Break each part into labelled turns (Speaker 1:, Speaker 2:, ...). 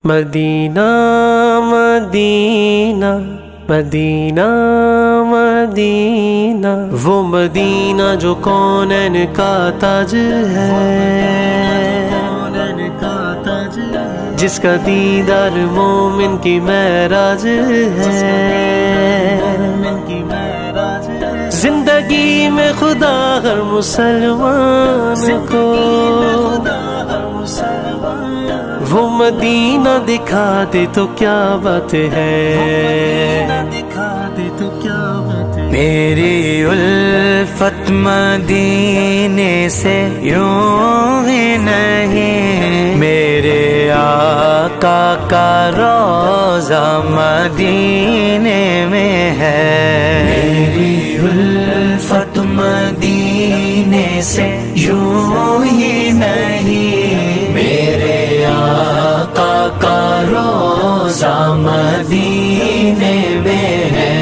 Speaker 1: مدینہ مدینہ مدینہ مدینہ، وہ مدینہ جو کونین کا تاج ہے، جس کا دیدار مومن کی معراج ہے۔ زندگی میں خدا ہر مسلمان کو وہ مدینہ دکھا دے تو کیا بات ہے،
Speaker 2: میری الفت مدینے سے یوں ہی نہیں، میرے آقا کا روضہ مدینے میں ہے۔ میری الفت مدینے سے یوں ہی نہیں، میرے آقا کا روضہ مدینے میں ہے۔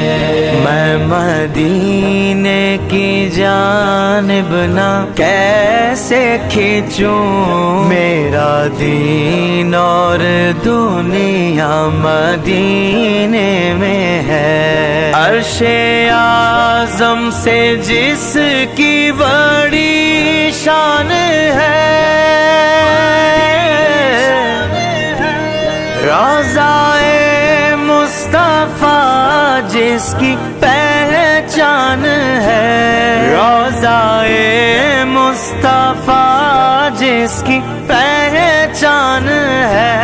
Speaker 2: میں مدینے کی جانب نہ کیسے کھینچوں، میرا دین اور دنیا مدینے میں ہے۔ عرش اعظم سے جس کی بڑی شان ہے، روضہ مصطفیٰ جس کی پہچان ہے، روضہ مصطفیٰ جس کی پہچان ہے،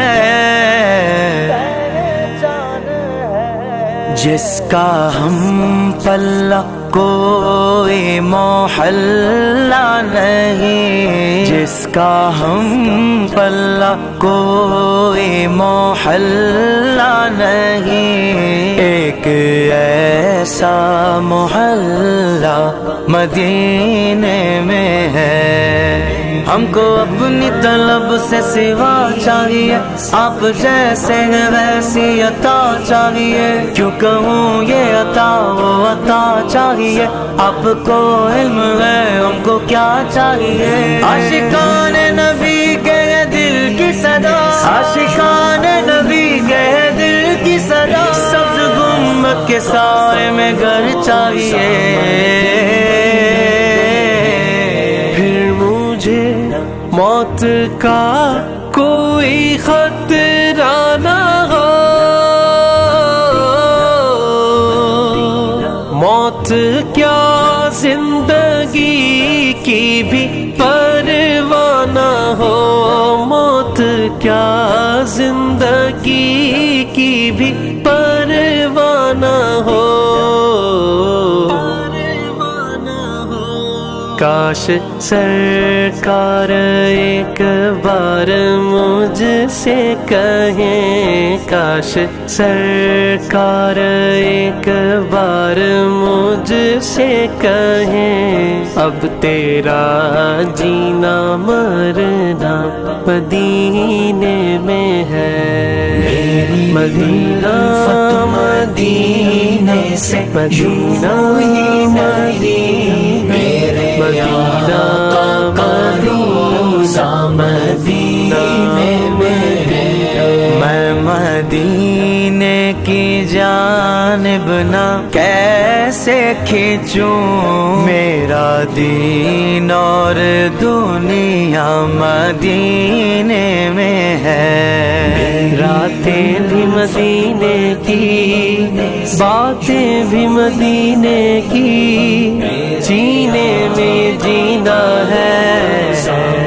Speaker 2: جس کا ہم پلہ کوئی محلہ نہیں، جس کا ہم پلہ کوئی محلہ نہیں، ایک ایسا محلہ مدینے میں ہے۔ ہم کو اپنی طلب سے سوا چاہیے، آپ جیسے ہیں ویسی عطا چاہیے، کیوں کہوں یہ عطا وہ عطا چاہیے، آپ کو علم ہے ہم کو کیا چاہیے۔ عاشقان نبی کے دل کی صدا، عاشقان نبی کے دل کی صدا، سبز گنبد کے سائے میں گھر چاہیے۔
Speaker 1: پھر مجھے موت کا کوئی خطرہ نہ ہو، موت کیا زندگی کی بھی پرواہ نہ ہو، موت کیا زندگی کی بھی پرواہ نہ ہو۔ کاش سرکار ایک بار مجھ سے کہیں، کاش سرکار ایک بار مجھ سے کہیں، اب تیرا جینا مرنا مدینے میں ہے۔ مدینہ مدینے سے مدینہ مدینے، مدینہ روضہ مدینے میں ہے۔
Speaker 2: میں مدینے کی جانب نہ کیسے کھینچوں، میرا دین اور دنیا مدینے میں ہے۔
Speaker 1: راتیں بھی مدینے کی، باتیں بھی مدینے کی، جینے میں جینا ہے،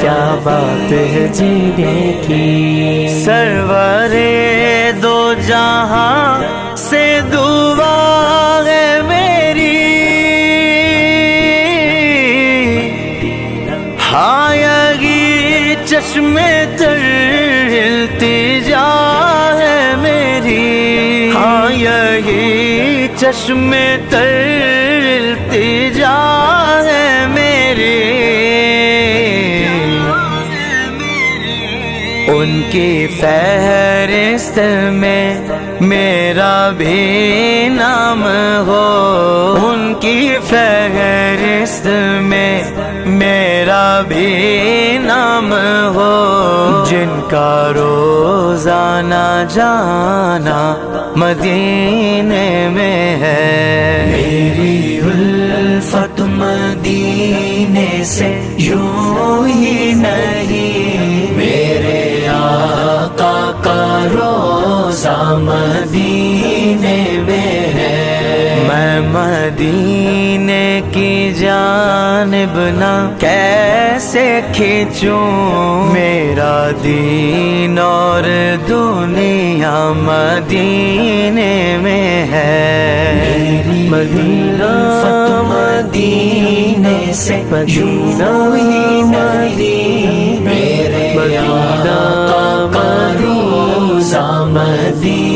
Speaker 1: کیا بات ہے جینے کی۔
Speaker 2: سرور دو جہاں سے دعا ہے میری، ہاں یہی چشم تر التجا ہے میری، ہاں یہی چشم تر التجا ہے میری، ان کی فہرست میں میرا بھی نام ہو، ان کی فہرست میں میرا بھی نام ہو، جن کا روز روزانہ جانا مدینے میں ہے۔ میری الفت مدینے سے یوں ہی نہیں، میرے آقا کا روزہ مدینے میں ہے۔ میں مدینے کی جانب نہ کیسے کھینچوں، میرا دین اور دنیا مدینے میں ہے۔
Speaker 1: مدینہ
Speaker 2: مدینے سے
Speaker 1: مدینہ
Speaker 2: ہی نہیں، میرے
Speaker 1: مدینہ
Speaker 2: آقا کا روزہ مدینے